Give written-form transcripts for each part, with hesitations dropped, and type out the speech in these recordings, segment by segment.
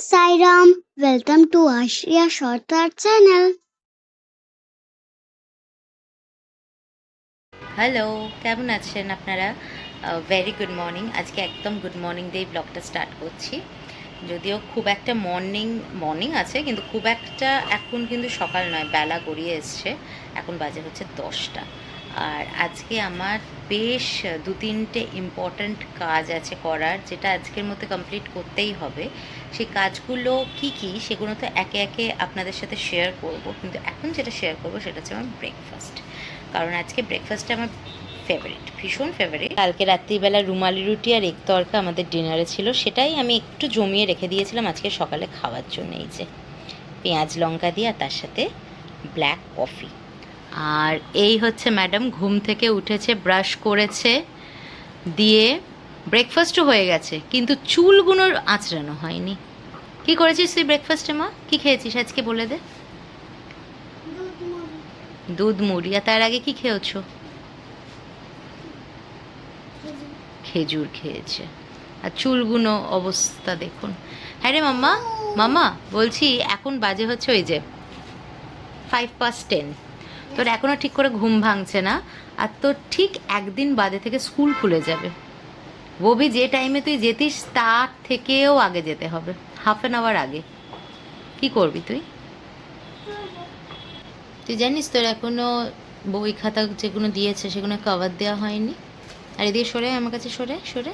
Sai Ram. Welcome to Ashriya Shortcut channel. Hello, কেমন আছেন আপনারা? Very good morning. আজকে একদম গুড মর্নিং দিয়ে ব্লগটা স্টার্ট করছি। যদিও খুব একটা মর্নিং আছে, কিন্তু খুব একটা এখন কিন্তু সকাল নয়, বেলা গড়িয়ে এসছে। এখন বাজে হচ্ছে 10টা। আর আজকে আমার বেশ 2-3টে ইম্পর্ট্যান্ট কাজ আছে করার, যেটা আজকের মধ্যে কমপ্লিট করতেই হবে। সেই কাজগুলো কি কি সেগুলো তো একে একে আপনাদের সাথে শেয়ার করব, কিন্তু এখন যেটা শেয়ার করব সেটা হচ্ছে আমার ব্রেকফাস্ট। কারণ আজকে ব্রেকফাস্টটা আমার ফেভারিট, ভীষণ ফেভারিট। কালকে রাত্রিবেলা রুমালি রুটি আর এগ তরকা আমাদের ডিনারে ছিল, সেটাই আমি একটু জমিয়ে রেখে দিয়েছিলাম আজকে সকালে খাওয়ার জন্য। এই যে পেঁয়াজ লঙ্কা দিয়ে, আর তার সাথে ব্ল্যাক কফি। আর এই হচ্ছে ম্যাডাম, ঘুম থেকে উঠেছে, ব্রাশ করেছে, দিয়ে ব্রেকফাস্টও হয়ে গেছে, কিন্তু চুলগুলো আঁচড়ানো হয়নি। কি করেছিস তুই ব্রেকফাস্টে মা? কি খেয়েছিস আজকে বলে দে। দুধ মুড়ি। আর তার আগে কি খেয়েছো? খেজুর খেয়েছে। আর চুলগুলো অবস্থা দেখুন। হ্যাঁ রে মাম্মা, মাম্মা বলছি এখন বাজে হচ্ছে ওই যে 10:05। তোর এখনও ঠিক করে ঘুম ভাঙছে না, আর তোর ঠিক একদিন বাদে থেকে স্কুল খুলে যাবে। ববি যে টাইমে তুই যেতিস তার থেকেও আগে যেতে হবে, হাফ অ্যান আওয়ার আগে। কি করবি তুই? তুই জানিস তোর এখনও বই খাতা যেগুলো দিয়েছে সেগুলো কভার দেওয়া হয়নি। আর এদিকে সরে, আমার কাছে সরে সরে।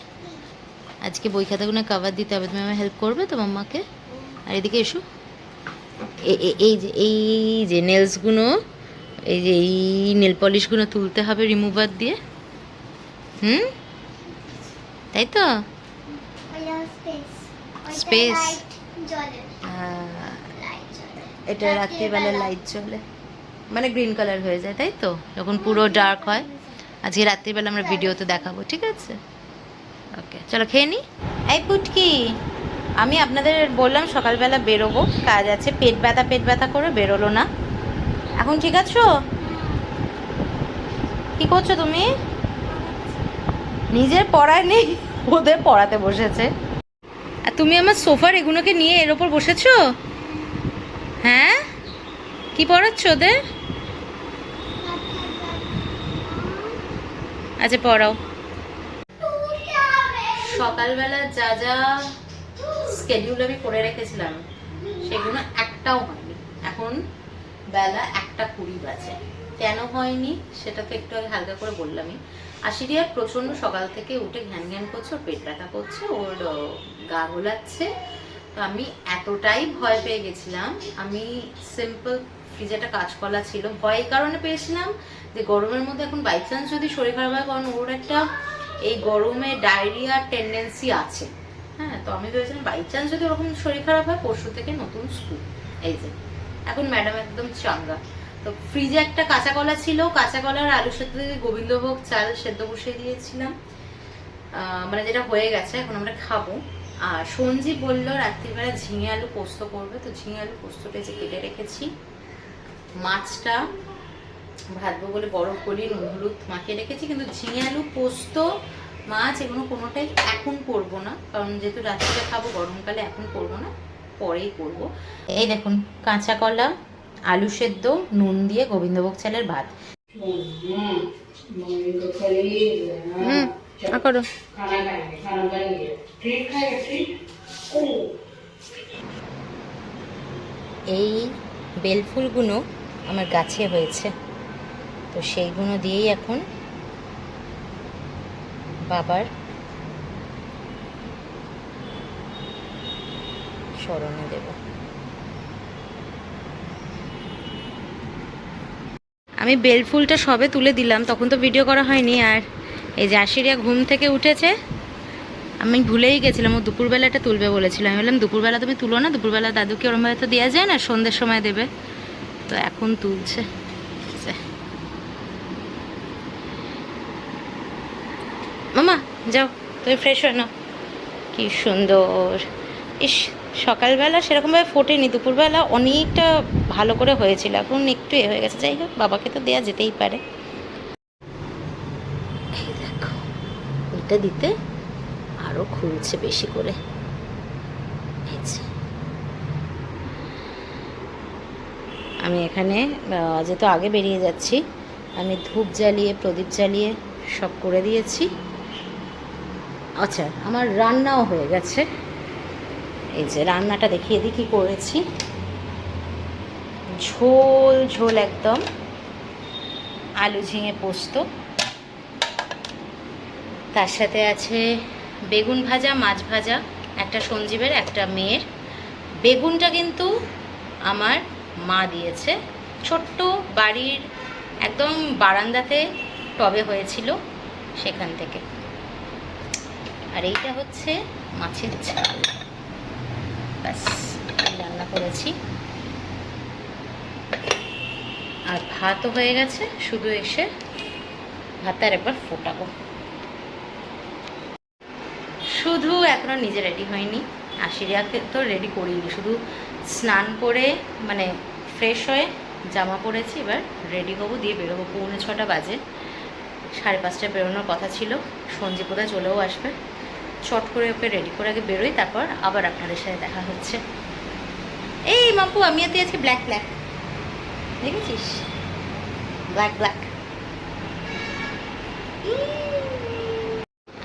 আজকে বই খাতাগুলো কভার দিতে হবে, তুমি আমার হেল্প করবে তো মাম্মাকে? আর এদিকে এসো। এই যে নেলসগুলো, এই যে এই নেল পলিশগুলো তুলতে হবে রিমুভার দিয়ে। তাই তো। স্পেস। এটা রাত্রিবেলা লাইট জ্বলে, মানে গ্রিন কালার হয়ে যায়, তাই তো, যখন পুরো ডার্ক হয়। আজকে রাত্রিবেলা আমরা ভিডিওতে দেখাবো, ঠিক আছে? ওকে, চলো খেয়ে নি। এই পুটকি, আমি আপনাদের বললাম সকালবেলা বেরোবো, কাজ আছে, পেট ব্যথা করে বেরোলো না। এখন ঠিক আছো? কি করছো তুমি? নিজের পড়ায় নেই, ওদের পড়াতে বসেছে। আর তুমি আমার সোফার এগুলোকে নিয়ে এর ওপর বসেছো? হ্যাঁ, কি পড়াচ্ছ ওদের? আচ্ছা পড়াও। সকালবেলা যা যা স্কেডিউল আমি করে রেখেছিলাম সেগুলো একটাও হয়নি। এখন বেলা 1:20 বাজে। কেন হয়নি সেটা তো একটু আগে হালকা করে বললামই। আশিরিয়া প্রচণ্ড সকাল থেকে উঠে ঘ্যান ঘ্যান করছে, ওর পেট ব্যথা করছে, ওর গা গোলাচ্ছে। তো আমি এতটাই ভয় পেয়ে গেছিলাম, আমি সিম্পল ফ্রিজে একটা কাঁচকলা ছিল, ভয় কারণে পেয়েছিলাম যে গরমের মধ্যে এখন বাই চান্স যদি শরীর খারাপ হয়, কারণ ওর একটা এই গরমে ডায়রিয়ার টেন্ডেন্সি আছে। হ্যাঁ, তো আমি ভেবেছিলাম বাই চান্স যদি ওরকম শরীর খারাপ হয়, পরশু থেকে নতুন স্কুল। এই যে এখন ম্যাডাম একদম চাঙ্গা। তো ফ্রিজে একটা কাঁচা কলা ছিল, কাঁচা কলার আলু সেদ্ধ দিয়ে গোবিন্দভোগ চাল সেদ্ধ বসিয়ে দিয়েছিলাম, মানে যেটা হয়ে গেছে, এখন আমরা খাবো। আর সঞ্জীব বললো রাত্রিবেলা ঝিঙে আলু পোস্ত করবে, তো ঝিঙে আলু পোস্তটা যে কেটে রেখেছি। মাছটা ভাজবো বলে বরফ গলিয়ে নুন হলুদ মাখিয়ে রেখেছি, কিন্তু ঝিঙে আলু পোস্ত মাছ এগুলো কোনোটাই এখন করবো না, কারণ যেহেতু রাত্রিতে খাবো গরমকালে, এখন করবো না, পরেই করবো। এই দেখুন, কাঁচা কলা, আলু সেদ্ধ, নুন দিয়ে গোবিন্দভোগ চালের ভাত। করো। এই বেলফুলগুলো আমার গাছে হয়েছে, তো সেইগুলো দিয়েই এখন বাবার স্মরণে দেব। আমি বেলফুলটা সবে তুলে দিলাম, তখন তো ভিডিও করা হয়নি। আর এই যে আশিরিয়া ঘুম থেকে উঠেছে, আমি ভুলেই গেছিলাম ও দুপুরবেলাটা তুলবে বলেছিল। আমি বললাম দুপুরবেলা তুমি তুলো না, দুপুরবেলা দাদুকে ওরমভাবে তো দেওয়া যায় না, সন্ধ্যের সময় দেবে। তো এখন তুলছে। মামা যাও, তুমি ফ্রেশ হয়ে নাও। কি সুন্দর! ইস, সকালবেলা সেরকমভাবে ফোটেনি, দুপুরবেলা অনেকটা ভালো করে হয়েছিল, এখন একটু হয়ে গেছে। যাই হোক, বাবাকে তো দেয়া যেতেই পারে। এই দেখো, এটা দিতে আরও খুলছে বেশি করে। আমি এখানে যেহেতু আগে বেরিয়ে যাচ্ছি, আমি ধূপ জ্বালিয়ে প্রদীপ জ্বালিয়ে সব করে দিয়েছি। আচ্ছা, আমার রান্নাও হয়ে গেছে। এই যে রান্নাটা দেখিয়ে দিই কী করেছি। ঝোল ঝোল একদম আলু ঝিঙে পোস্ত, তার সাথে আছে বেগুন ভাজা, মাছ ভাজা, একটা সঞ্জীবের একটা মেয়ের। বেগুনটা কিন্তু আমার মা দিয়েছে, ছোট্ট বাড়ির একদম বারান্দাতে টবে হয়েছিল সেখান থেকে। আর এইটা হচ্ছে মাছের ঝাল। ব্যাস রান্না করেছি, আর ভাতও হয়ে গেছে, শুধু এসে ভাতটা একবার ফোটাবো। শুধু এখনো নিজে রেডি হয়নি, আশিরিয়াকে তো রেডি করিনি, শুধু স্নান করে মানে ফ্রেশ হয়ে জামা পরেছি, এবার রেডি হবো, দিয়ে বেরোবো। 6:45 বাজে, 5:30টায় বেরোনোর কথা ছিল। সঞ্জীব বোধহয় চলেও আসবে। চট করে ওকে রেডি করে আগে বেরোই, তারপর আবার আপনাদের সাথে দেখা হচ্ছে। এই মাপু, আমি এতে আছি ব্ল্যাক ব্ল্যাক, দেখেছিস? Black black.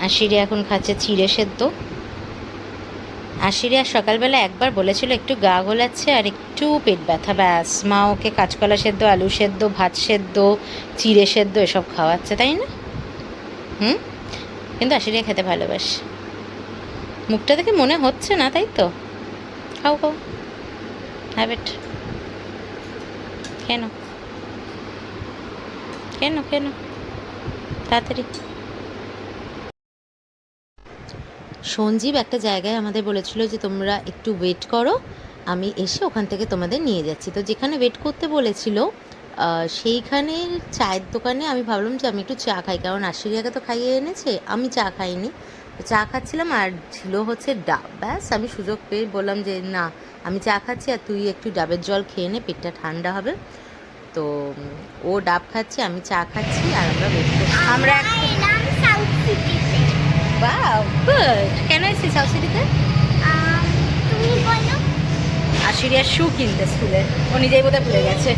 আশিরিয়া এখন খাচ্ছে চিড়ে সেদ্ধ। আশিরিয়া সকালবেলা একবার বলেছিল একটু গা গোলাচ্ছে আর একটু পেট ব্যথা, ব্যাস মা ওকে কাঁচকলা সেদ্ধ, আলু সেদ্ধ, ভাত সেদ্ধ, চিড়ে সেদ্ধ এসব খাওয়াচ্ছে, তাই না? কিন্তু আশিরিয়া খেতে ভালোবাসে। মুখটা দেখে মনে হচ্ছে না, তাই তো? খাও খাও, হ্যাবিট। কেন কেন কেন তাড়াতাড়ি। সঞ্জীব একটা জায়গায় আমাদের বলেছিল যে তোমরা একটু ওয়েট করো, আমি এসে ওখান থেকে তোমাদের নিয়ে যাচ্ছি। তো যেখানে ওয়েট করতে বলেছিল সেইখানের চায়ের দোকানে আমি ভাবলাম যে আমি একটু চা খাই, কারণ আশিরিয়াকে তো খাইয়ে এনেছে, আমি চা খাইনি। চা খাচ্ছিলাম আর ছিল হচ্ছে ডাব। ব্যাস আমি সুযোগ পেয়ে বললাম যে না, আমি চা খাচ্ছি আর তুই একটু ডাবের জল খেয়ে নে, পেটটা ঠান্ডা হবে। তো ও ডাব খাচ্ছে, আমি চা খাচ্ছি, আর আমরা ওয়েট করছি। আমরা বাহ, গুড। কেন এসেছি সাউথ সিটিতে? তুমি বলো। আশিরিয়ার শু কিনতে স্কুলে, ও নিজেই বোধহয় ভুলে গেছে।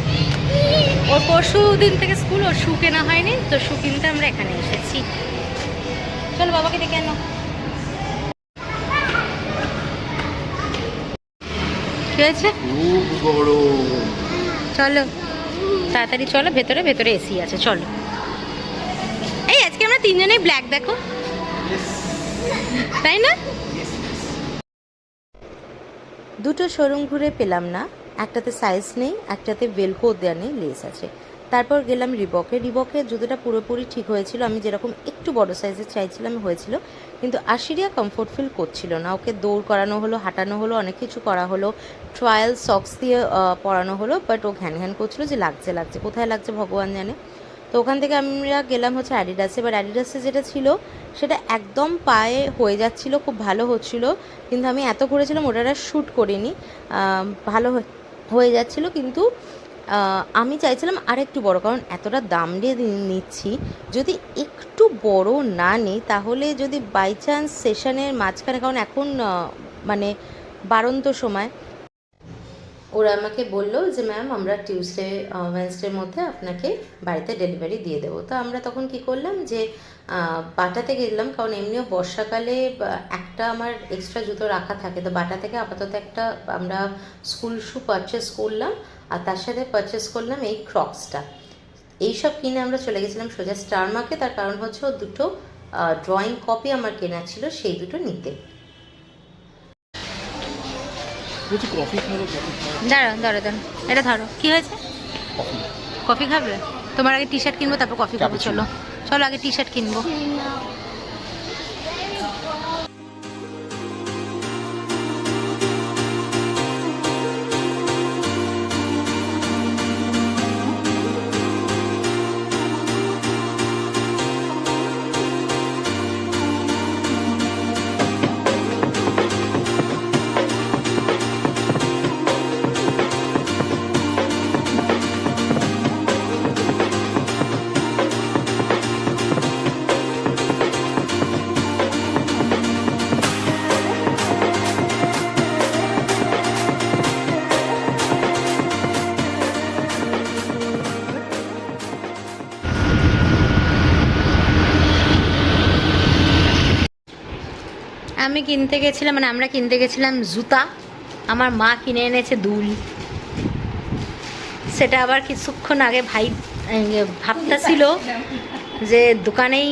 ওর পরশু দিন থেকে স্কুল, ওর শু কেনা হয়নি, তো শু কিনতে আমরা এখানে এসেছি। চলো বাবাকে ডেকে আনো। কি হয়েছে? চলো তাড়াতাড়ি চলো, ভেতরে ভেতরে এসি আছে, চলো। এই আজকে আমরা তিনজনেই ব্ল্যাক, দেখো, তাই না? দুটো শোরুম ঘুরে পেলাম না, একটাতে সাইজ নেই, একটাতে ভেলকো দেওয়া নেই, লেস আছে। তারপর গেলাম রিবকের জুতোটা পুরোপুরি ঠিক হয়েছিল, আমি যেরকম একটু বড় সাইজের চাইছিলাম হয়েছিল, কিন্তু আশিরিয়া কমফোর্ট ফিল করছিল না। ওকে দৌড় করানো হলো, হাঁটানো হলো, অনেক কিছু করা হলো, ট্রায়াল সক্স দিয়ে পরানো হলো, বাট ও ঘ্যান ঘ্যান করছিল যে লাগছে লাগছে, কোথায় লাগছে ভগবান জানে। তো ওখান থেকে আমরা গেলাম হচ্ছে অ্যাডিডাসে, এবার অ্যাডিডাসে যেটা ছিল সেটা একদম পায়ে হয়ে যাচ্ছিলো, খুব ভালো হচ্ছিলো, কিন্তু আমি এত করেছিলাম ওটা শ্যুট করিনি, ভালো হয়ে যাচ্ছিলো, কিন্তু আমি চাইছিলাম আর একটু বড়, কারণ এতটা দাম দিয়ে নিচ্ছি, যদি একটু বড় না নিই তাহলে যদি বাই চান্স সেশনের মাঝখানে, কারণ এখন মানে বাড়ন্ত সময়, ওরা আমাকে বললো যে ম্যাম আমরা টিউসডে ওয়েডনেসডের মধ্যে আপনাকে বাড়িতে ডেলিভারি দিয়ে দেবো। তো আমরা তখন কি করলাম যে বাটাতে গেলাম, কারণ এমনিও বর্ষাকালে একটা আমার এক্সট্রা জুতো রাখা থাকে, তো বাটা থেকে আপাতত একটা আমরা স্কুল শু পারচেস করলাম, আর তার সাথে পারচেস করলাম এই ক্রক্সটা। এইসব কিনে আমরা চলে গেছিলাম সোজা স্টার মার্কে, তার কারণ হচ্ছে ও দুটো ড্রয়িং কপি আমার কেনা ছিল, সেই দুটো নিতে। দাঁড়ো দাঁড়ো দাঁড়ো, এটা ধরো, কি হয়েছে? কফি খাবে? তোমার আগে টি শার্ট কিনবো, তারপর কফি খাবো। চলো চলো, আগে টি শার্ট কিনবো। আমি কিনতে গেছিলাম, মানে আমরা কিনতে গেছিলাম জুতা, আমার মা কিনে এনেছে দুল। সেটা আবার কিছুক্ষণ আগে ভাই ভাবতেছিল যে দোকানেই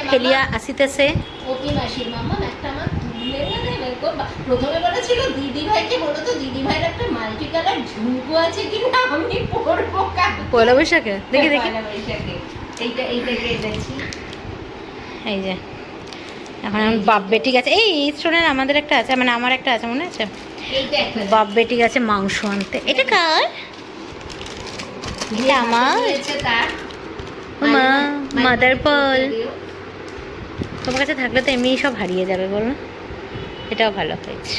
ফেলিয়া আসিতেছে। ওকে মাসির মামা একটা আমার দুল এনে দেবে গো। প্রথমে বলেছিল দিদি ভাইকে বলো তো দিদি ভাইয়ের একটা মাল্টি কালার ঝুমকো আছে কিনা আমি পরবো কাল পয়লা বৈশাখে দেখি দেখি। পয়লা বৈশাখে। এইটাকে দেখছি। এই যে এখন আমার বাপ বেটি গেছে, এই শোনেন আমাদের একটা আছে, মানে আমার একটা আছে মনে আছে, এইটা একটা বাপ বেটি গেছে মাংস আনতে। এটা কার? এটা আমার দিয়েছে তার মা মাদার বল। তোমার কাছে থাকলে তো এমনি সব হারিয়ে যাবে, বলো। এটাও ভালো হয়েছে।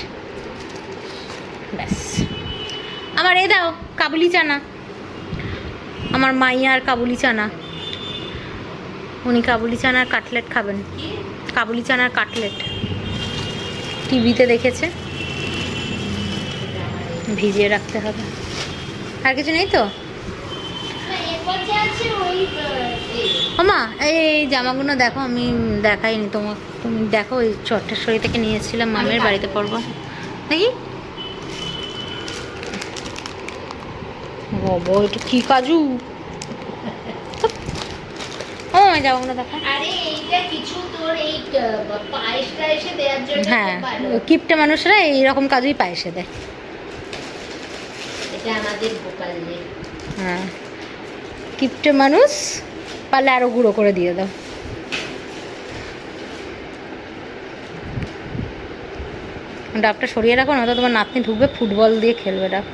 ব্যাস আমার এ দাও কাবুলি চানা, আমার মাইয়ার কাবুলি চানা। উনি কাবুলি চানার কাটলেট খাবেন, কাবুলি চানার কাটলেট টিভিতে দেখেছে, ভিজিয়ে রাখতে হবে। আর কিছু নেই তো? ওমা এই জামাগুলো দেখো, আমি দেখাইনি তোমাকে, তুমি দেখো। ওই চট্টেশ্বরী থেকে নিয়েছিলাম, মামের বাড়িতে পরবো দেখি। বাবা এটা কি কাজু! ও জামাগুলো দেখো। আরে এইটা কিছু তোর এই পায়েসটা এসে দেওয়ার জন্য হ্যাঁ, খুব ভালো। কিপটে মানুষরা এইরকম কাজুই পায়েসে দেয়। এটা আমাদের গোপালে। হ্যাঁ, কিপটে মানুষ পারলে আরো গুঁড়ো করে দিয়ে দাও। ডাবটা সরিয়ে রাখো না তো তোমার নাতনি ঢুকবে, ফুটবল দিয়ে খেলবে ডাব।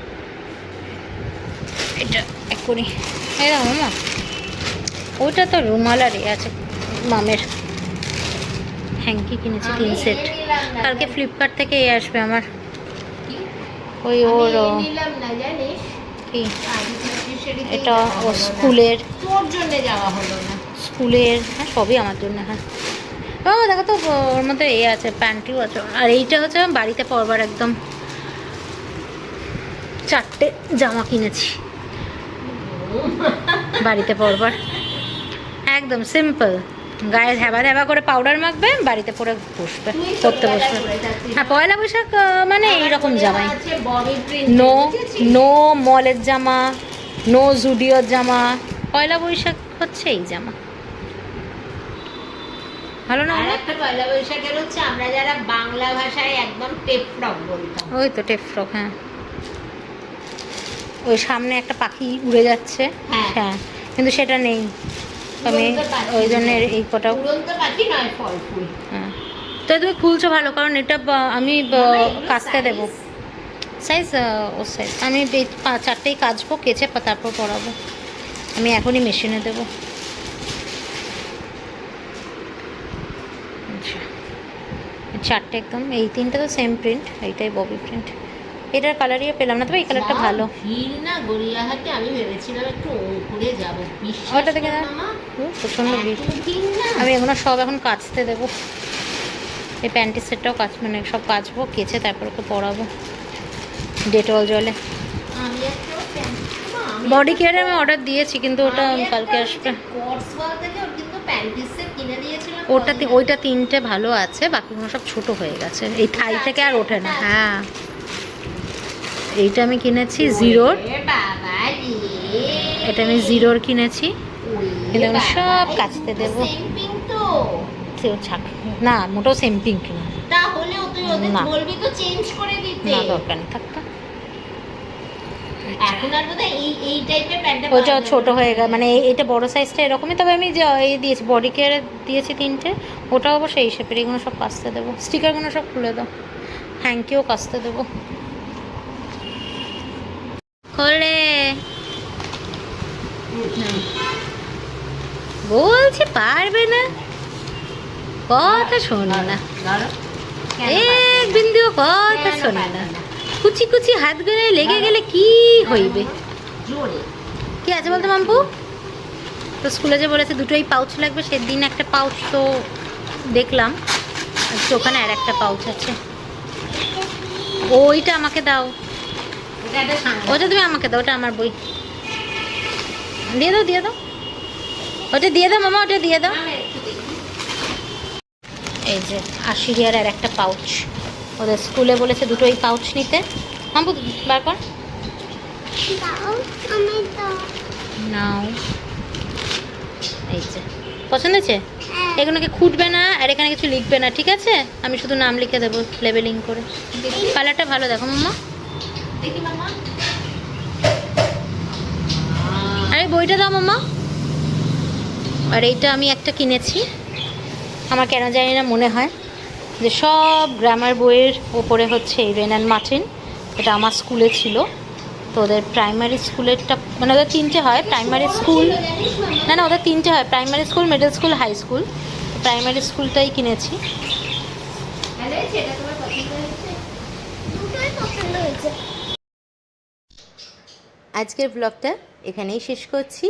এটা এক করি, এই দেখো মামা, ওইটা তো রুমাল আর এ আছে মামের। হ্যাঙ্কি কিনেছি 3 সেট। কালকে ফ্লিপকার্ট থেকে এ আসবে আমার, ওই ওর নিলাম না জানিস কি এটা এটা ও স্কুলের, তোর জন্য যাওয়া হলো না। স্কুলের। হ্যাঁ সবই আমার জন্য। হ্যাঁ ও দেখো তো ওর মধ্যে এ আছে, প্যান্টিও আছে। আর এইটা হচ্ছে বাড়িতে পরবার একদম 4টে জামা কিনেছি বাড়িতে পরবার, একদম সিম্পল। গায়ে ধ্যাবা ধ্যাবা করে পাউডার মাখবে, বাড়িতে পরে বসবে, পরতে বসবে। হ্যাঁ পয়লা বৈশাখ মানে এইরকম জামাই। নো নো মলের জামা, নো জুডিওর জামা, পয়লা বৈশাখ হচ্ছে এই জামা। ভালো না? আর একটা পয়লা বৈশাখের হচ্ছে আমরা যারা বাংলা ভাষায় একদম টেপ ফ্রক বলতাম। ওই তো টেপ ফ্রক। হ্যাঁ ওই সামনে একটা পাখি উড়ে যাচ্ছে। হ্যাঁ। হ্যাঁ কিন্তু সেটা নেই, আমি উড়ন্ত পাখি। ওই জন্য এই কটা। উড়ন্ত পাখি নয়, ফল ফুল। হ্যাঁ তো তুমি খুলছো ভালো, কারণ এটা আমি কাচতে দেবো। সাইজ ও সাইজ আমি এই 4টেই কাচবো, কেচে তারপর পরাবো। আমি এখনই মেশিনে দেবো। আচ্ছা 4টে একদম, এই 3টে তো সেম প্রিন্ট, এইটাই ববি প্রিন্ট। এটার কালারই পেলাম না, তবে এই কালারটা ভালো। ভিড় না গড়িয়াহাটে, আমি ভেবেছিলাম একটু অঙ্কুরে যাবো। ওটা দেখে না, প্রচণ্ড ভিড়। আমি এগুলো সব এখন কাচতে দেবো। এই প্যান্টির সেটটাও মানে সব কাচবো, কেচে তারপর ওকে পরাবো ডেটল জলে। বডি কেয়ারে আমি অর্ডার দিয়েছি, কিন্তু ওটা কালকে আসবে। ওইটা 3টে ভালো আছে, বাকিগুলো সব ছোট হয়ে গেছে, এই থাই থেকে আর ওঠে না। হ্যাঁ এইটা আমি কিনেছি জিরোর, এটা আমি জিরোর কিনেছি, কিন্তু আমি সব কাচতে দেবো। না মোটেও সেম পিঙ্ক না, না দরকার নেই, থাকতো। ওইটা ছোট হয়ে গেল, মানে এইটা বড় সাইজটা এরকমই। তবে আমি যে এই দিয়েছি বডি কেয়ারে দিয়েছি 3টে, ওটাও অবশ্য এই শেপের। এগুলো সব কাচতে দেবো, স্টিকারগুলো সব খুলে দাও, হ্যাঙ্কিও কাচতে দেবো। খোলে বলছি পারবে না, কথা শোনে না, এক বিন্দুও কথা শোনে না। কুচি কুচি হাত গলে লেগে গেলে কি হইবে? কি আছে বলতো মাম্পু? তো স্কুলে যে বলেছে দুটোই পাউচ লাগবে, সেদিন একটা পাউচ তো দেখলাম, আজকে ওখানে আর একটা পাউচ আছে। ওইটা আমাকে দাও, ওটা তুমি আমাকে দাও, ওটা আমার বই। দিয়ে দাও, ওটা দিয়ে দাও মামা, ওটা দিয়ে দাও। এই যে আশিরিয়ার আর একটা পাউচ, ওদের স্কুলে বলেছে দুটোই পাউচ নিতে। হ্যাঁ বুঝ বার কর, নাও। এই যে পছন্দ হয়েছে? এগুলোকে খুঁটবে না আর এখানে কিছু লিখবে না, ঠিক আছে? আমি শুধু নাম লিখে দেবো লেবেলিং করে। কালারটা ভালো, দেখো মাম্মা। দেখি মামা। আরে বইটা দাও মাম্মা। আর এইটা আমি একটা কিনেছি, আমার কেন জানি না মনে হয় যে সব গ্রামার বইয়ের ওপরে হচ্ছে এই রেন অ্যান্ড মার্টিন। এটা আমার স্কুলে ছিল, তো ওদের প্রাইমারি স্কুলেরটা, মানে ওদের তিনটে হয় প্রাইমারি স্কুল, না না ওদের তিনটে হয়, primary school, middle school, high school. Primary স্কুলটাই কিনেছি। ভালো হয়েছে? এটা তোমার পছন্দ হয়েছে? দুটোই পছন্দ হয়েছে। আজকের ব্লগটা এখানেই শেষ করছি।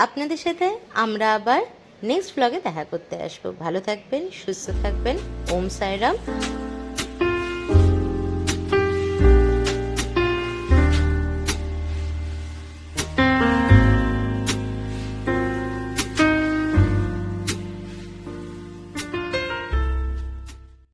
আপনাদের সাথে আমরা আবার নেক্সট ব্লগে দেখা করতে আসবো। ভালো থাকবেন, সুস্থ থাকবেন। ওম সাইরাম।